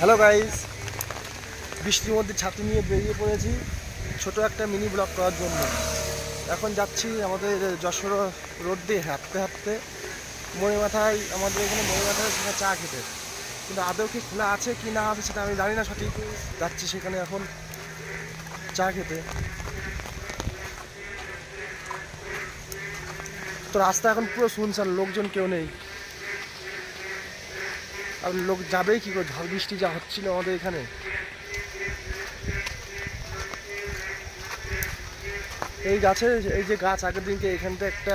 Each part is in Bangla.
হ্যালো গাইস, বৃষ্টির মধ্যে ছাতি নিয়ে বেরিয়ে পড়েছি ছোট একটা মিনি ব্লগ করার জন্য। এখন যাচ্ছি আমাদের যশোর রোড দিয়ে হাঁটতে হাঁটতে মণিমাথায়, আমাদের এখানে মণিমাথায় সেখানে চা খেতে। কিন্তু আদৌ কি খোলা আছে কি না আছে সেটা আমি জানি না সঠিক। যাচ্ছি সেখানে এখন চা খেতে। তো রাস্তা এখন পুরো শুনশান, লোকজন কেউ নেই। আর লোক যাবেই কি করে, ঝড় বৃষ্টি যা হচ্ছিল আমাদের এখানে। এই গাছের, এই যে গাছ আগের দিনকে এখানটা একটা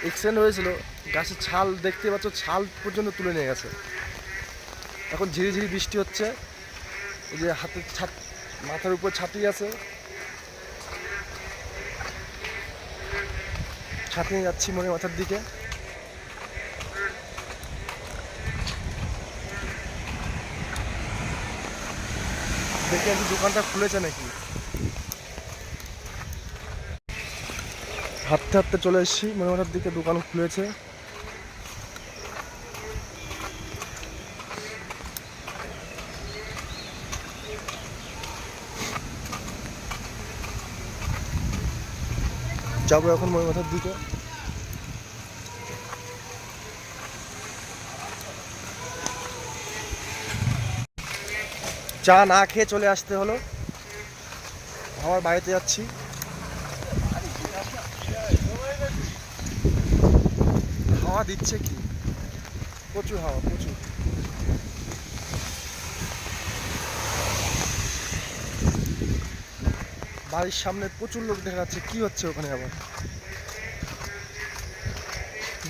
এক্সিডেন্ট হয়েছিল, গাছের ছাল দেখতে পাচ্ছ, ছাল পর্যন্ত তুলে নিয়ে গেছে। এখন ঝিরি ঝিরি বৃষ্টি হচ্ছে। এই যে হাতের মাথার উপর ছাতি আছে, ছাতি নিয়ে যাচ্ছি মণিমাথার দিকে। দেখি আজকে দোকানটা খুলেছে নাকি। হাঁটতে হাঁটতে চলে এসেছি মণিমাথার দিকে, দোকান খুলেছে। যাবো এখন মণিমাথার দিকে। চা না খেয়ে চলে আসতে হলো, আমার বাড়িতে যাচ্ছি। হাওয়া দিচ্ছে কি, প্রচুর হাওয়া, প্রচুর। বাড়ির সামনে প্রচুর লোক দেখা যাচ্ছে, কি হচ্ছে ওখানে আবার।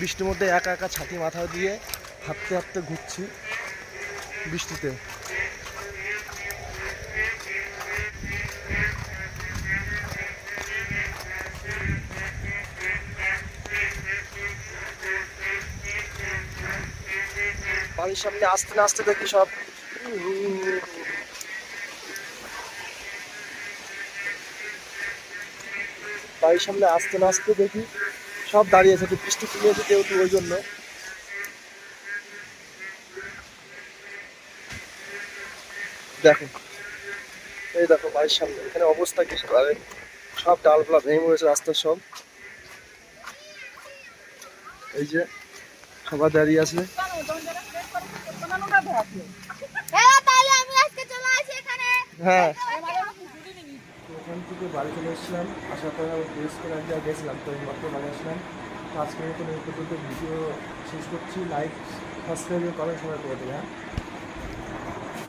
বৃষ্টির মধ্যে একা একা ছাতি মাথায় দিয়ে হাঁটতে হাঁটতে ঘুরছি বৃষ্টিতে। বাড়ির সামনে আসতে না আসতে দেখি সব বাড়ির সামনে আসতে না আসতে দেখি সব দাঁড়িয়েছে, একটু বৃষ্টি কমিয়েছে যেহেতু ওই জন্য। দেখো, এই দেখো বাড়ির সামনে এখানে অবস্থা কি, সব ডালপালা ভেঙে পড়েছে রাস্তার সব। এই যে সবাই দাঁড়িয়ে আছে। হ্যাঁ, ওখান থেকে বাড়ি চলে এসেছিলাম, আসার পরে আমি ড্রেস করে আজকে গেছিলাম, তো মাত্র বাড়ি আসলাম। তো আজকের মতন এই পর্যন্ত ভিডিও শেষ করছি। লাইক, সাবস্ক্রাইব, কমেন্ট সবাই করে দেবে। হ্যাঁ।